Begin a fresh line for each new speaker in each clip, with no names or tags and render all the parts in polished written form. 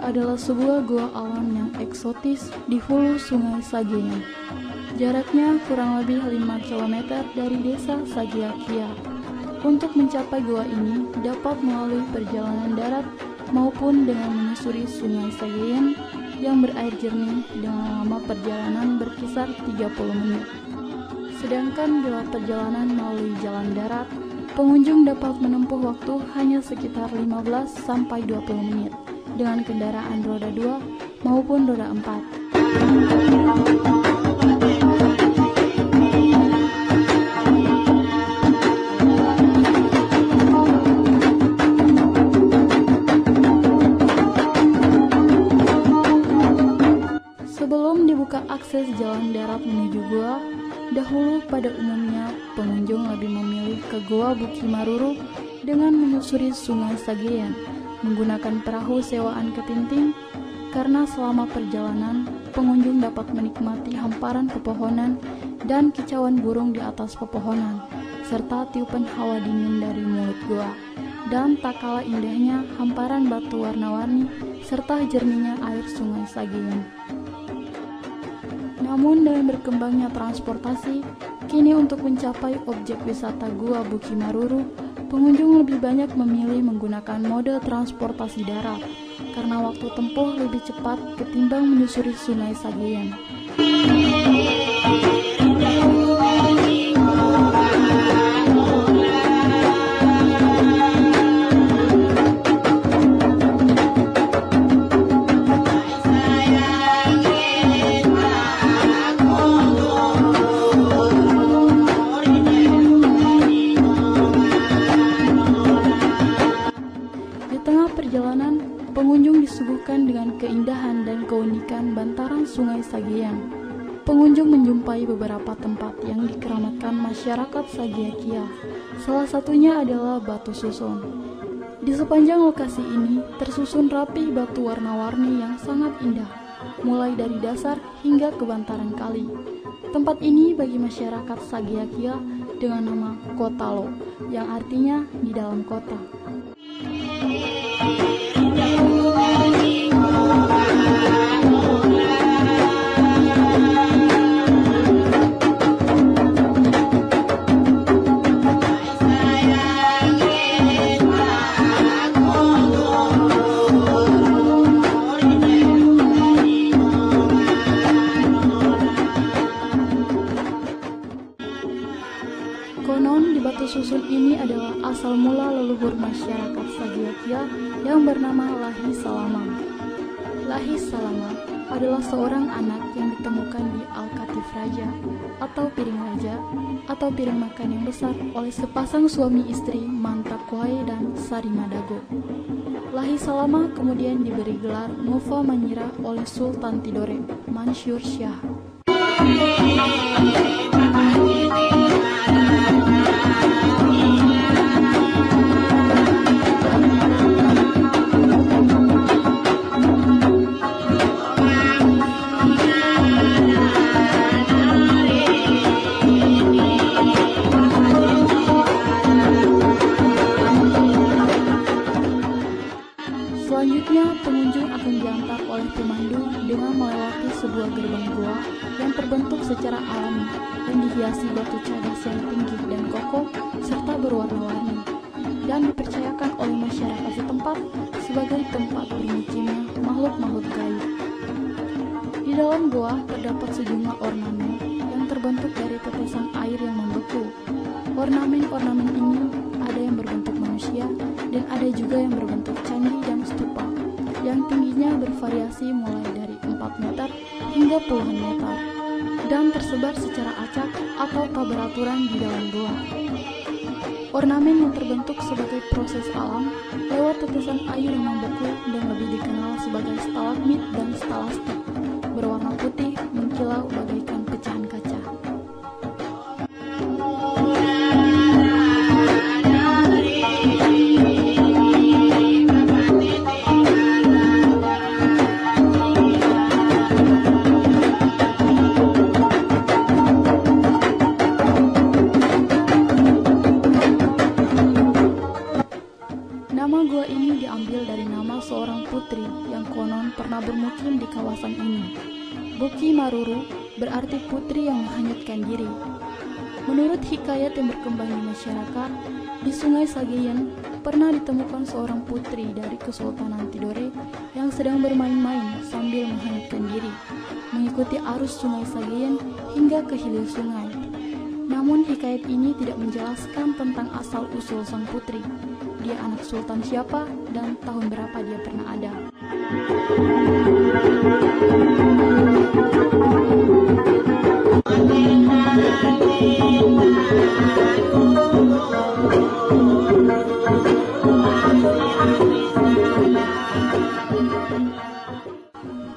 adalah sebuah gua alam yang eksotis di hulu Sungai Sagean. Jaraknya kurang lebih 5 km dari desa Sagiakia. Untuk mencapai gua ini dapat melalui perjalanan darat maupun dengan menyusuri Sungai Sagean yang berair jernih dengan lama perjalanan berkisar 30 menit. Sedangkan bila perjalanan melalui jalan darat, pengunjung dapat menempuh waktu hanya sekitar 15 sampai 20 menit dengan kendaraan roda 2 maupun roda 4. Sebelum dibuka akses jalan darat menuju gua, dahulu pada umumnya pengunjung lebih memilih ke Goa Bukimaruru dengan menyusuri Sungai Sagean menggunakan perahu sewaan ketinting, karena selama perjalanan pengunjung dapat menikmati hamparan pepohonan dan kicauan burung di atas pepohonan serta tiupan hawa dingin dari mulut gua, dan tak kalah indahnya hamparan batu warna-warni serta jernihnya air Sungai Sagean. Namun dengan berkembangnya transportasi, kini untuk mencapai objek wisata Gua Bukimaruru, pengunjung lebih banyak memilih menggunakan mode transportasi darat karena waktu tempuh lebih cepat ketimbang menyusuri Sungai Sagean. Pengunjung disuguhkan dengan keindahan dan keunikan bantaran Sungai Sagean. Pengunjung menjumpai beberapa tempat yang dikeramatkan masyarakat Sagiakia. Salah satunya adalah Batu Susun. Di sepanjang lokasi ini tersusun rapi batu warna-warni yang sangat indah, mulai dari dasar hingga ke bantaran kali. Tempat ini bagi masyarakat Sagiakia dengan nama Kotalo, yang artinya di dalam kota. Konon di Batu Susun ini adalah asal mula leluhur masyarakat Sagiakia yang bernama Lahi Salama. Lahi Salama adalah seorang anak yang ditemukan di Al-Katif Raja atau piring raja atau piring makan yang besar oleh sepasang suami istri Mantakwai dan Sarimadago. Lahi Salama kemudian diberi gelar Nova Manyira oleh Sultan Tidore Mansur Shah. Selanjutnya, pengunjung akan diantar oleh pemandu dengan melewati sebuah gerbang gua yang terbentuk secara alami dan dihiasi batu cadas yang tinggi dan kokoh serta berwarna-warni, dan dipercayakan oleh masyarakat setempat sebagai tempat bermukiman makhluk-makhluk gaib. Di dalam goa terdapat sejumlah ornamen yang terbentuk dari tetesan air yang membeku. Ornamen-ornamen ini ada yang berbentuk manusia dan ada juga yang berbentuk candi dan stupa, yang tingginya bervariasi mulai dari 4 meter hingga puluhan meter, dan tersebar secara acak atau tak beraturan di dalam goa. Ornamen yang terbentuk sebagai proses alam lewat tetesan air yang membeku dan lebih dikenal sebagai stalagmit dan stalastik, berwarna putih mengkilau bagaikan pecahan kaca. Nama gua ini diambil dari nama seorang putri yang konon pernah bermukim di kawasan ini. Buki Maruru berarti putri yang menghanyutkan diri. Menurut hikayat yang berkembang di masyarakat, di Sungai Sagayan pernah ditemukan seorang putri dari Kesultanan Tidore yang sedang bermain-main sambil menghanyutkan diri, mengikuti arus Sungai Sagayan hingga ke hilir sungai. Namun hikayat ini tidak menjelaskan tentang asal-usul sang putri. Dia anak sultan siapa dan tahun berapa dia pernah ada.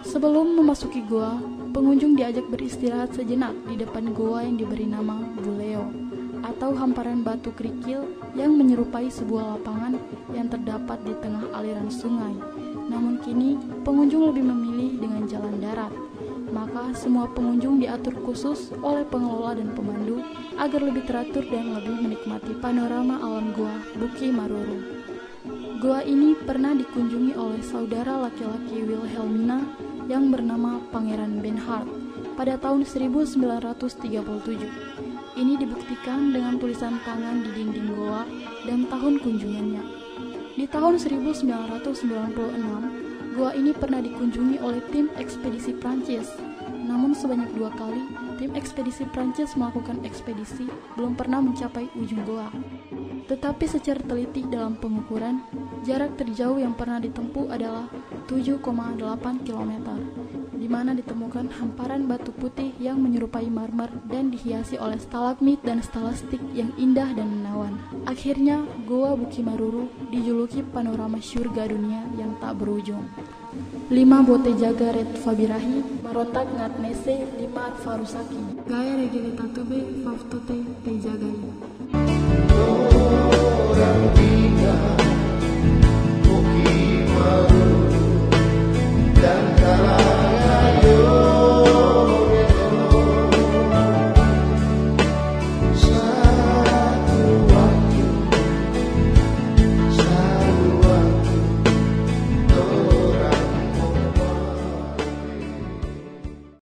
Sebelum memasuki goa, pengunjung diajak beristirahat sejenak di depan goa yang diberi nama Buleo, atau hamparan batu kerikil yang menyerupai sebuah lapangan yang terdapat di tengah aliran sungai. Namun kini pengunjung lebih memilih dengan jalan darat. Maka semua pengunjung diatur khusus oleh pengelola dan pemandu agar lebih teratur dan lebih menikmati panorama alam goa Buki Maruru. Goa ini pernah dikunjungi oleh saudara laki-laki Wilhelmina yang bernama Pangeran Benhard pada tahun 1937. Ini dibuktikan dengan tulisan tangan di dinding goa dan tahun kunjungannya. Di tahun 1996, goa ini pernah dikunjungi oleh tim ekspedisi Prancis. Namun sebanyak 2 kali, tim ekspedisi Prancis melakukan ekspedisi belum pernah mencapai ujung goa. Tetapi secara teliti dalam pengukuran, jarak terjauh yang pernah ditempuh adalah 7,8 km, di mana ditemukan hamparan batu putih yang menyerupai marmer dan dihiasi oleh stalagmit dan stalastik yang indah dan menawan. Akhirnya, Goa Buki Maruru dijuluki panorama syurga dunia yang tak berujung. 5 bote jaga red fabirahi, marotak ngatnese 5 farusaki, gaya regele tatube faftote te jagai.